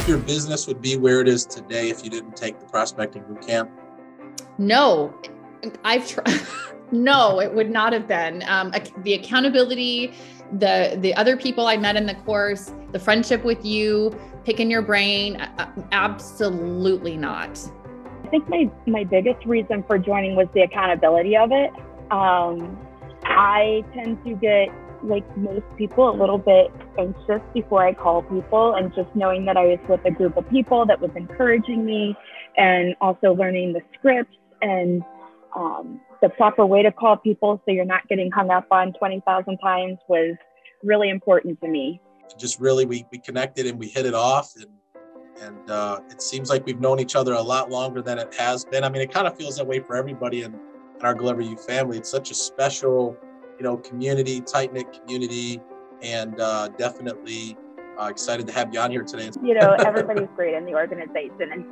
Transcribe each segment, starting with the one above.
think your business would be where it is today if you didn't take the prospecting bootcamp? No, I've tried. No, it would not have been. The accountability, the other people I met in the course, the friendship with you, picking your brain, absolutely not. I think my biggest reason for joining was the accountability of it. I tend to get, like most people, a little bit anxious before I call people, and just knowing that I was with a group of people that was encouraging me, and also learning the scripts and the proper way to call people so you're not getting hung up on 20,000 times was really important to me. Just really, we connected and we hit it off, and it seems like we've known each other a lot longer than it has been. I mean, it kind of feels that way for everybody in our Glover U family. It's such a special, community, tight-knit community, and definitely excited to have you on here today. Everybody's great in the organization, and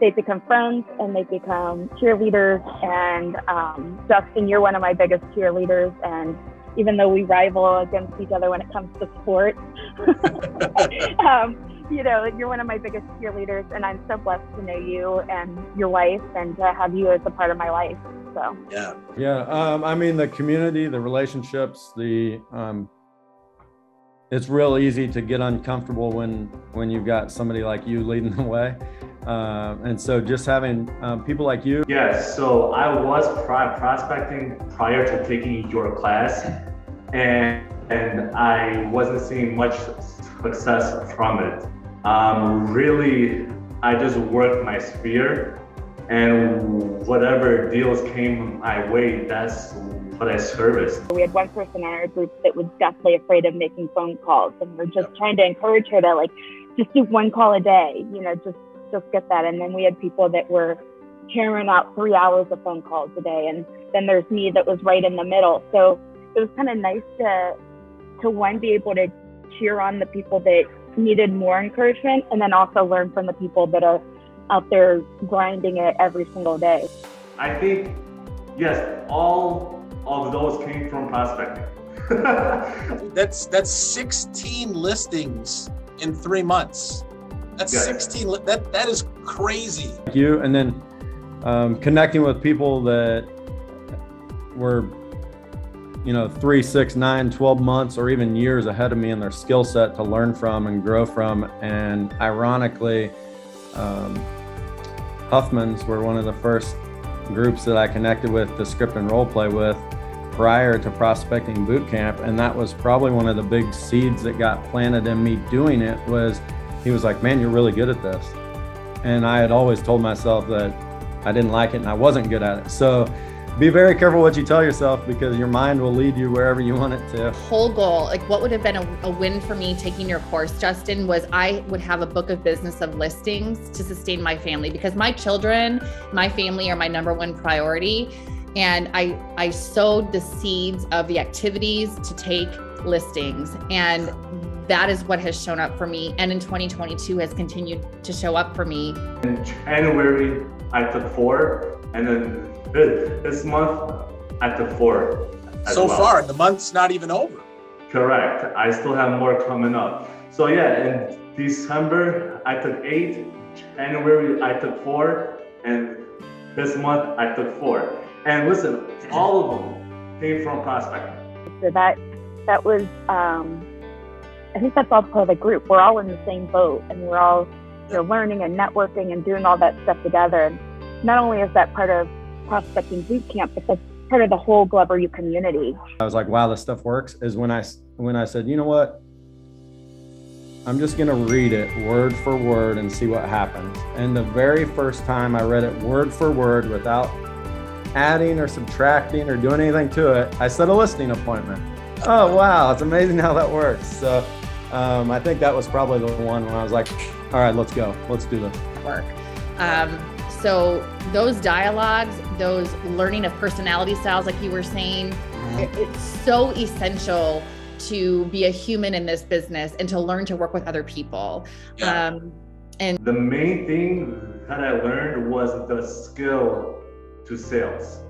they become friends and they become cheerleaders. And Justin, you're one of my biggest cheerleaders, and even though we rival against each other when it comes to sports, you're one of my biggest cheerleaders, and I'm so blessed to know you and your wife and to have you as a part of my life. So yeah. I mean, the community, the relationships, it's real easy to get uncomfortable when you've got somebody like you leading the way. And so just having people like you. Yes, so I was prospecting prior to taking your class, and I wasn't seeing much success from it. Really, I just worked my sphere, and whatever deals came my way, that's what I serviced. We had one person in our group that was definitely afraid of making phone calls, and we're just trying to encourage her to just do one call a day, just get that. And then we had people that were carrying out 3 hours of phone calls a day. And then there's me that was right in the middle. So it was kind of nice to one, be able to cheer on the people that needed more encouragement, and then also learn from the people that are out there grinding it every single day. I think, yes, all of those came from prospecting. That's 16 listings in 3 months. That's 16. That is crazy. You, and then connecting with people that were 3, 6, 9, 12 months or even years ahead of me in their skill set to learn from and grow from. And ironically, Huffmans were one of the first groups that I connected with to script and role play with prior to prospecting bootcamp. And that was probably one of the big seeds that got planted in me doing it. Was he was like, man, you're really good at this. And I had always told myself that I didn't like it and I wasn't good at it. So be very careful what you tell yourself, because your mind will lead you wherever you want it to. Whole goal, what would have been a win for me taking your course, Justin, was I would have a book of business of listings to sustain my family, because my children, my family are my number one priority. And I sowed the seeds of the activities to take listings, and that is what has shown up for me, and in 2022 has continued to show up for me. In January, I took 4, and then this month, I took 4. So far, the month's not even over. Correct. I still have more coming up. So yeah, in December, I took 8. January, I took 4, and this month, I took 4. And listen, all of them came from prospecting. So that was, I think that's all part of the group. We're all in the same boat, and we're all learning and networking and doing all that stuff together. And not only is that part of prospecting bootcamp, but that's part of the whole Glover U community. I was like, wow, this stuff works, is when I said, you know what? I'm just gonna read it word for word and see what happens. And the very first time I read it word for word without adding or subtracting or doing anything to it, I set a listing appointment. Oh, wow, it's amazing how that works. So I think that was probably the one when I was like, all right, let's go. Let's do this. Work. So those dialogues, those learning of personality styles, like you were saying, it's so essential to be a human in this business and to learn to work with other people. Yeah. And the main thing that I learned was the skill to sales.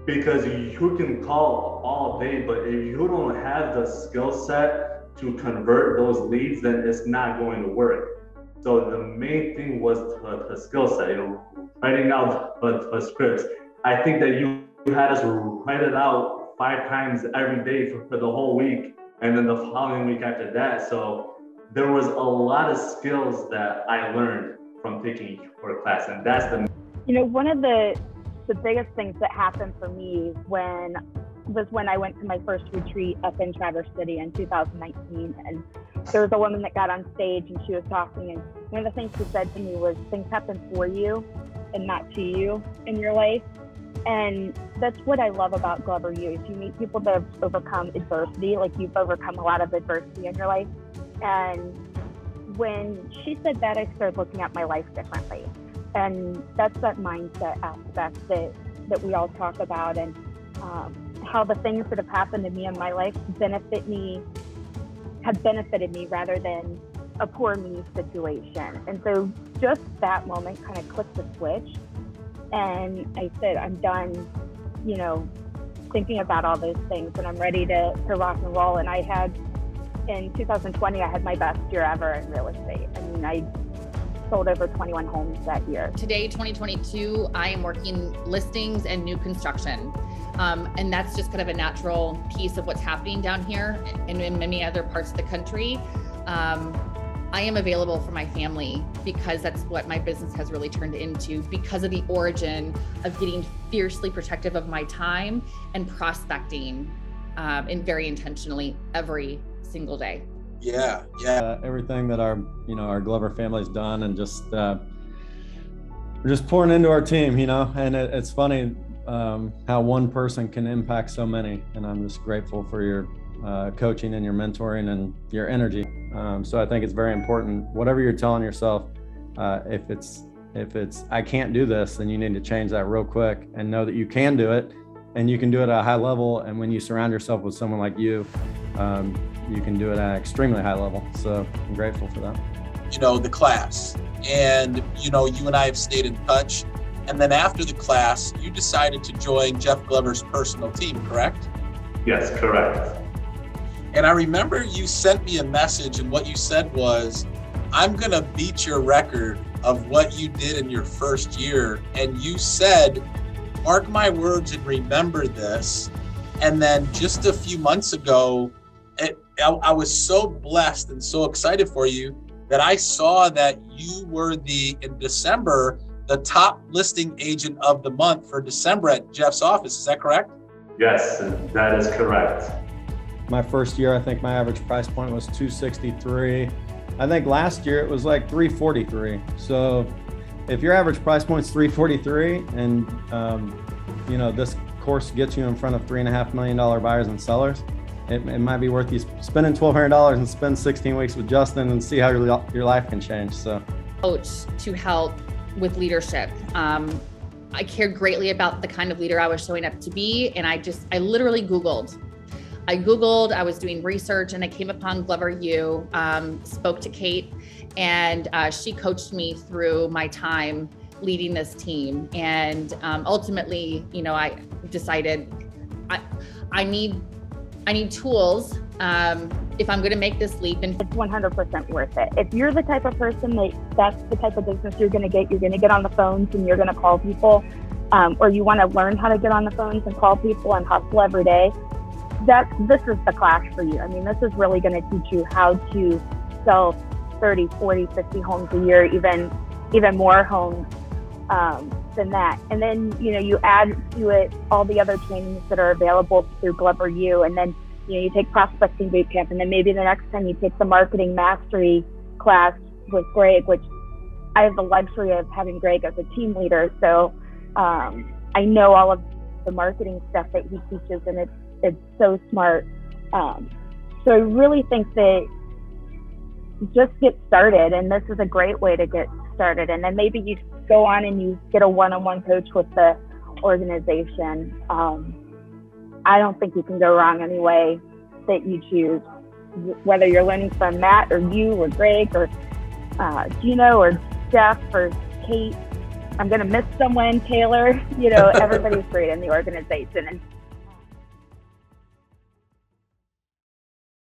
Because you can call all day, but if you don't have the skill set to convert those leads, then it's not going to work. So the main thing was the skill set, writing out the scripts. I think that you had us write it out 5 times every day for the whole week, and then the following week after that. So there was a lot of skills that I learned from taking your class, and that's the. One of the biggest things that happened for me when I went to my first retreat up in Traverse City in 2019, and there was a woman that got on stage and she was talking, and one of the things she said to me was, things happen for you and not to you in your life. And that's what I love about Glover U, is you meet people that have overcome adversity, like you've overcome a lot of adversity in your life. And when she said that, I started looking at my life differently. And that's that mindset aspect that we all talk about, and how the things that have happened to me in my life have benefited me rather than a poor me situation. And so just that moment kind of clicked the switch. And I said, I'm done, thinking about all those things, and I'm ready to rock and roll. And in 2020, I had my best year ever in real estate. I mean, I sold over 21 homes that year. Today, 2022, I am working listings and new construction. And that's just kind of a natural piece of what's happening down here and in many other parts of the country. I am available for my family because that's what my business has really turned into, because of the origin of getting fiercely protective of my time and prospecting and very intentionally every single day. Yeah. Everything that our Glover family's done, and just we're just pouring into our team, and it's funny how one person can impact so many. And I'm just grateful for your coaching and your mentoring and your energy. So I think it's very important, whatever you're telling yourself, if it's I can't do this, then you need to change that real quick and know that you can do it, and you can do it at a high level. And when you surround yourself with someone like you, you can do it at an extremely high level. So I'm grateful for that. The class, and you and I have stayed in touch. And then after the class, you decided to join Jeff Glover's personal team, correct? Yes, correct. And I remember you sent me a message, and what you said was, I'm gonna beat your record of what you did in your first year. And you said, mark my words and remember this. And then just a few months ago, I was so blessed and so excited for you that I saw that you were in December, the top listing agent of the month for December at Jeff's office. Is that correct? Yes, that is correct. My first year, I think my average price point was $263. I think last year it was like $343. So if your average price point is $343, and this course gets you in front of $3.5 million buyers and sellers, it might be worth you spending $1,200 and spend 16 weeks with Justin and see how your life can change. So, coach to help with leadership. I cared greatly about the kind of leader I was showing up to be, and I literally Googled. I was doing research, and I came upon Glover U, spoke to Kate, and she coached me through my time leading this team. And ultimately, I decided I need tools if I'm going to make this leap. And it's 100% worth it. If you're the type of person that's the type of business you're going to get on the phones and you're going to call people, or you want to learn how to get on the phones and call people and hustle every day, this is the class for you. I mean, this is really going to teach you how to sell 30, 40, 50 homes a year, even more homes than that. And then, you add to it all the other trainings that are available through Glover U. And then, you take Prospecting Bootcamp. And then maybe the next time you take the Marketing Mastery class with Greg, which I have the luxury of having Greg as a team leader. So I know all of the marketing stuff that he teaches, and it's so smart. So I really think that just get started, and this is a great way to get started. And then maybe you go on and you get a one-on-one coach with the organization. I don't think you can go wrong any way that you choose, whether you're learning from Matt or you or Greg or Gino or Jeff or Kate. I'm going to miss someone, Taylor. Everybody's great in the organization. And